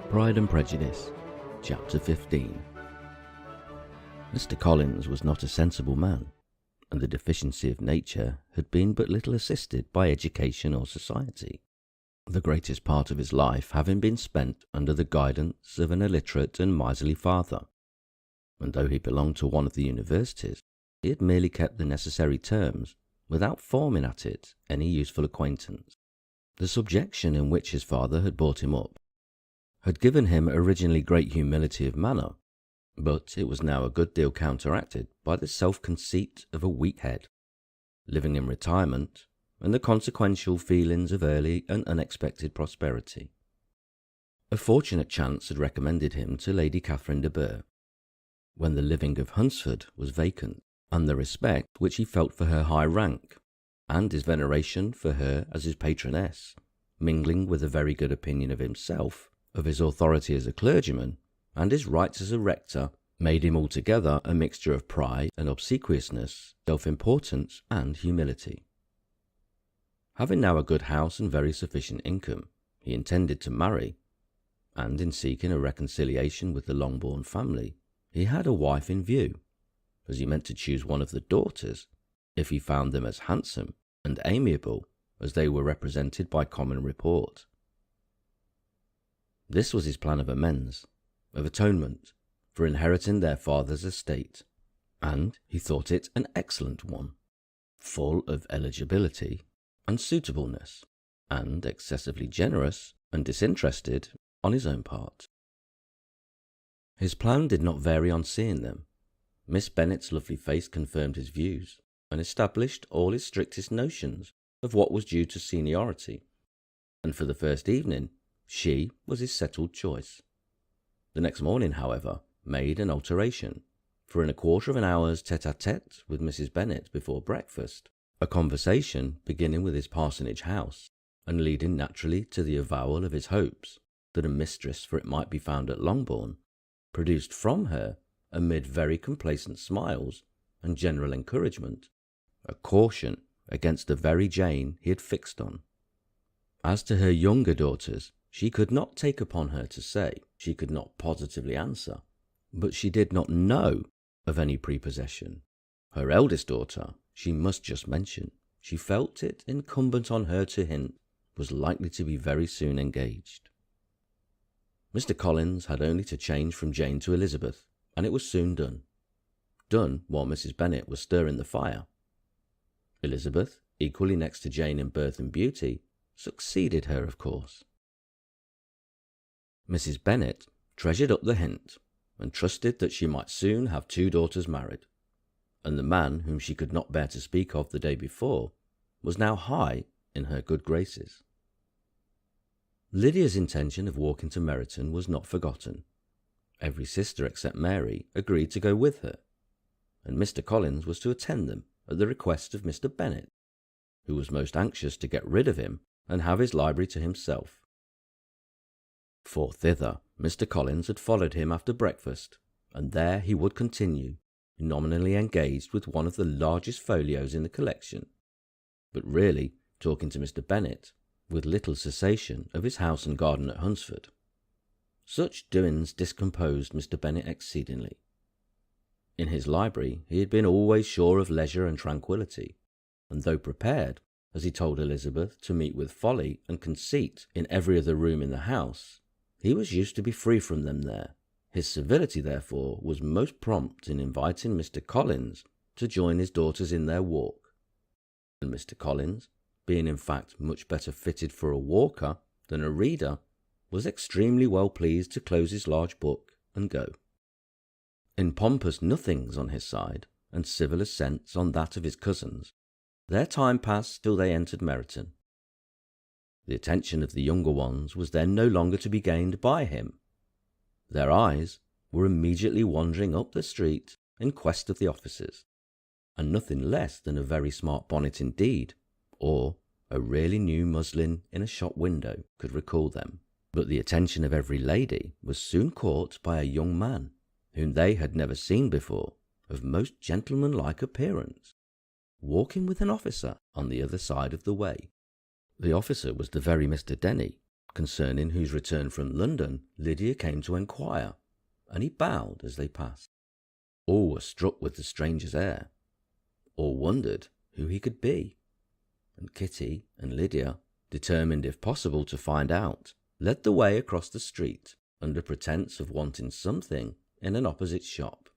Pride and Prejudice, Chapter 15. Mr. Collins was not a sensible man, and the deficiency of nature had been but little assisted by education or society, the greatest part of his life having been spent under the guidance of an illiterate and miserly father, and though he belonged to one of the universities, he had merely kept the necessary terms without forming at it any useful acquaintance. The subjection in which his father had brought him up had given him originally great humility of manner, but it was now a good deal counteracted by the self-conceit of a weak head, living in retirement, and the consequential feelings of early and unexpected prosperity. A fortunate chance had recommended him to Lady Catherine de Bourgh, when the living of Hunsford was vacant, and the respect which he felt for her high rank, and his veneration for her as his patroness, mingling with a very good opinion of himself, of his authority as a clergyman, and his rights as a rector, made him altogether a mixture of pride and obsequiousness, self-importance and humility. Having now a good house and very sufficient income, he intended to marry, and in seeking a reconciliation with the Longbourn family, he had a wife in view, as he meant to choose one of the daughters, if he found them as handsome and amiable as they were represented by common report. This was his plan of amends, of atonement, for inheriting their father's estate, and he thought it an excellent one, full of eligibility and suitableness, and excessively generous and disinterested on his own part. His plan did not vary on seeing them. Miss Bennet's lovely face confirmed his views, and established all his strictest notions of what was due to seniority, and for the first evening she was his settled choice. The next morning, however, made an alteration, for in a quarter of an hour's tete-a-tete with Mrs. Bennet before breakfast, a conversation beginning with his parsonage house, and leading naturally to the avowal of his hopes that a mistress for it might be found at Longbourn, produced from her, amid very complacent smiles and general encouragement, a caution against the very Jane he had fixed on. As to her younger daughters, she could not take upon her to say, she could not positively answer, but she did not know of any prepossession. Her eldest daughter, she must just mention, she felt it incumbent on her to hint, was likely to be very soon engaged. Mr. Collins had only to change from Jane to Elizabeth, and it was soon done. Done while Mrs. Bennet was stirring the fire. Elizabeth, equally next to Jane in birth and beauty, succeeded her, of course. Mrs. Bennet treasured up the hint, and trusted that she might soon have 2 daughters married, and the man whom she could not bear to speak of the day before was now high in her good graces. Lydia's intention of walking to Meryton was not forgotten. Every sister except Mary agreed to go with her, and Mr. Collins was to attend them at the request of Mr. Bennet, who was most anxious to get rid of him and have his library to himself. For thither Mr. Collins had followed him after breakfast, and there he would continue, nominally engaged with one of the largest folios in the collection, but really talking to Mr. Bennet, with little cessation of his house and garden at Hunsford. Such doings discomposed Mr. Bennet exceedingly. In his library he had been always sure of leisure and tranquillity, and though prepared, as he told Elizabeth, to meet with folly and conceit in every other room in the house, he was used to be free from them there. His civility, therefore, was most prompt in inviting Mr. Collins to join his daughters in their walk, and Mr. Collins, being in fact much better fitted for a walker than a reader, was extremely well pleased to close his large book and go. In pompous nothings on his side, and civil assents on that of his cousins, their time passed till they entered Meryton. The attention of the younger ones was then no longer to be gained by him. Their eyes were immediately wandering up the street in quest of the officers, and nothing less than a very smart bonnet indeed, or a really new muslin in a shop window, could recall them. But the attention of every lady was soon caught by a young man, whom they had never seen before, of most gentlemanlike appearance, walking with an officer on the other side of the way. The officer was the very Mr. Denny, concerning whose return from London Lydia came to enquire, and he bowed as they passed. All were struck with the stranger's air. All wondered who he could be, and Kitty and Lydia, determined if possible to find out, led the way across the street under pretence of wanting something in an opposite shop,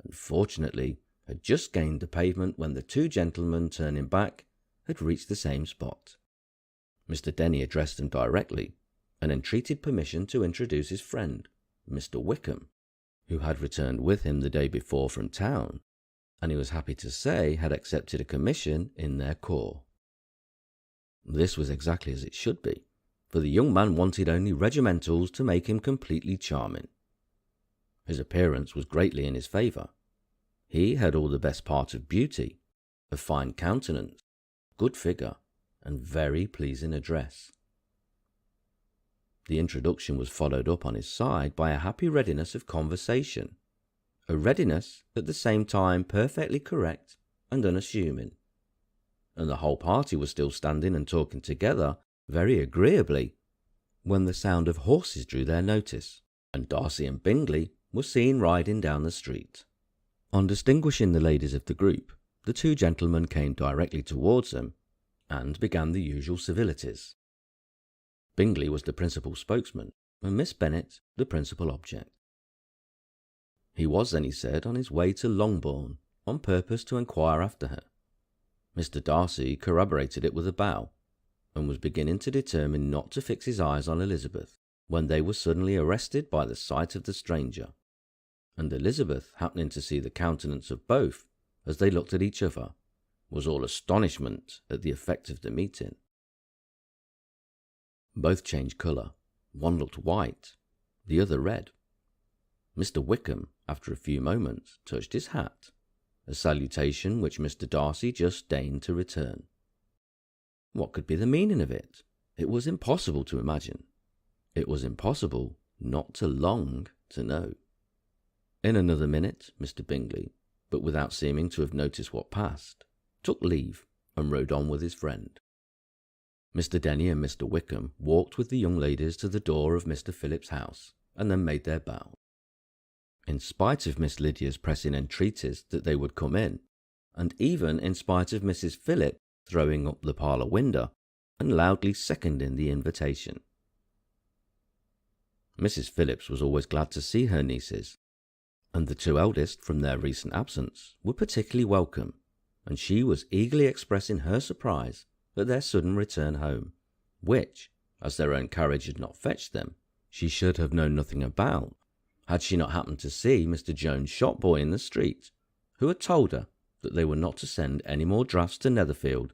and fortunately had just gained the pavement when the two gentlemen, turning back, had reached the same spot. Mr. Denny addressed them directly and entreated permission to introduce his friend, Mr. Wickham, who had returned with him the day before from town, and he was happy to say had accepted a commission in their corps. This was exactly as it should be, for the young man wanted only regimentals to make him completely charming. His appearance was greatly in his favour. He had all the best part of beauty, a fine countenance, good figure, and very pleasing address. The introduction was followed up on his side by a happy readiness of conversation, a readiness at the same time perfectly correct and unassuming, and the whole party was still standing and talking together very agreeably when the sound of horses drew their notice, and Darcy and Bingley were seen riding down the street. On distinguishing the ladies of the group, the two gentlemen came directly towards them and began the usual civilities. Bingley was the principal spokesman, and Miss Bennet the principal object. He was then, he said, on his way to Longbourn on purpose to enquire after her. Mr. Darcy corroborated it with a bow, and was beginning to determine not to fix his eyes on Elizabeth, when they were suddenly arrested by the sight of the stranger, and Elizabeth, happening to see the countenance of both as they looked at each other, was all astonishment at the effect of the meeting. Both changed colour. One looked white, the other red. Mr. Wickham, after a few moments, touched his hat, a salutation which Mr. Darcy just deigned to return. What could be the meaning of it? It was impossible to imagine. It was impossible not to long to know. In another minute, Mr. Bingley, but without seeming to have noticed what passed, took leave and rode on with his friend. Mr. Denny and Mr. Wickham walked with the young ladies to the door of Mr. Phillips' house, and then made their bow. In spite of Miss Lydia's pressing entreaties that they would come in, and even in spite of Mrs. Phillips throwing up the parlour window and loudly seconding the invitation. Mrs. Phillips was always glad to see her nieces, and the two eldest, from their recent absence, were particularly welcome, and she was eagerly expressing her surprise at their sudden return home, which, as their own carriage had not fetched them, she should have known nothing about, had she not happened to see Mr. Jones' shop boy in the street, who had told her that they were not to send any more drafts to Netherfield,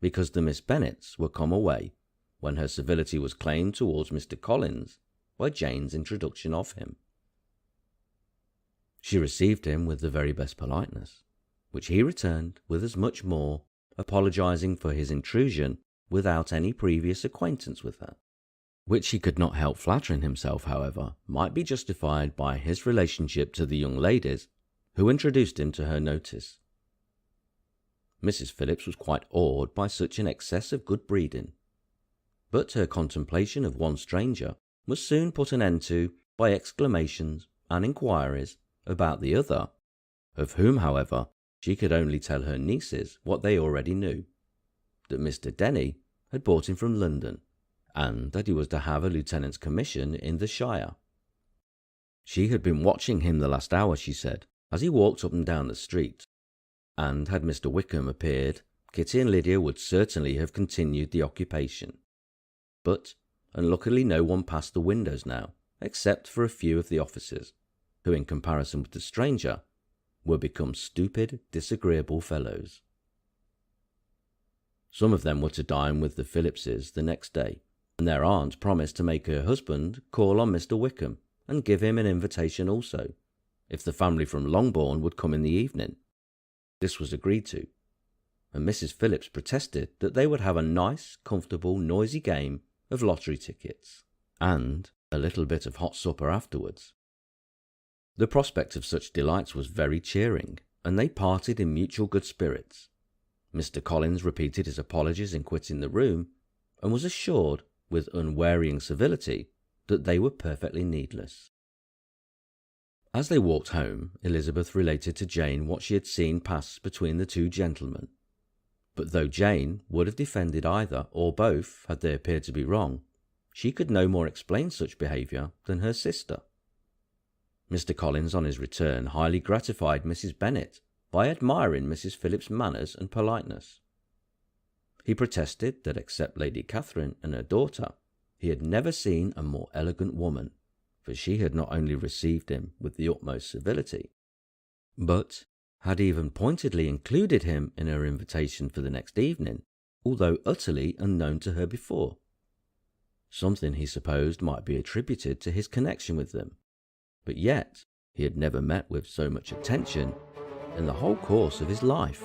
because the Miss Bennets were come away, when her civility was claimed towards Mr. Collins by Jane's introduction of him. She received him with the very best politeness, which he returned with as much more, apologizing for his intrusion without any previous acquaintance with her, which he could not help flattering himself, however, might be justified by his relationship to the young ladies who introduced him to her notice. Mrs. Phillips was quite awed by such an excess of good breeding, but her contemplation of one stranger was soon put an end to by exclamations and inquiries about the other, of whom, however, she could only tell her nieces what they already knew, that Mr. Denny had brought him from London, and that he was to have a lieutenant's commission in the Shire. She had been watching him the last hour, she said, as he walked up and down the street, and had Mr. Wickham appeared, Kitty and Lydia would certainly have continued the occupation. But unluckily no one passed the windows now, except for a few of the officers, who, in comparison with the stranger, were become stupid, disagreeable fellows. Some of them were to dine with the Phillipses the next day, and their aunt promised to make her husband call on Mr. Wickham and give him an invitation also, if the family from Longbourn would come in the evening. This was agreed to, and Mrs. Phillips protested that they would have a nice, comfortable, noisy game of lottery tickets, and a little bit of hot supper afterwards. The prospect of such delights was very cheering, and they parted in mutual good spirits. Mr. Collins repeated his apologies in quitting the room, and was assured with unwearying civility that they were perfectly needless. As they walked home, Elizabeth related to Jane what she had seen pass between the two gentlemen. But though Jane would have defended either or both had they appeared to be wrong, she could no more explain such behaviour than her sister. Mr. Collins, on his return, highly gratified Mrs. Bennet by admiring Mrs. Phillips' manners and politeness. He protested that except Lady Catherine and her daughter, he had never seen a more elegant woman, for she had not only received him with the utmost civility, but had even pointedly included him in her invitation for the next evening, although utterly unknown to her before. Something he supposed might be attributed to his connection with them, but yet he had never met with so much attention in the whole course of his life.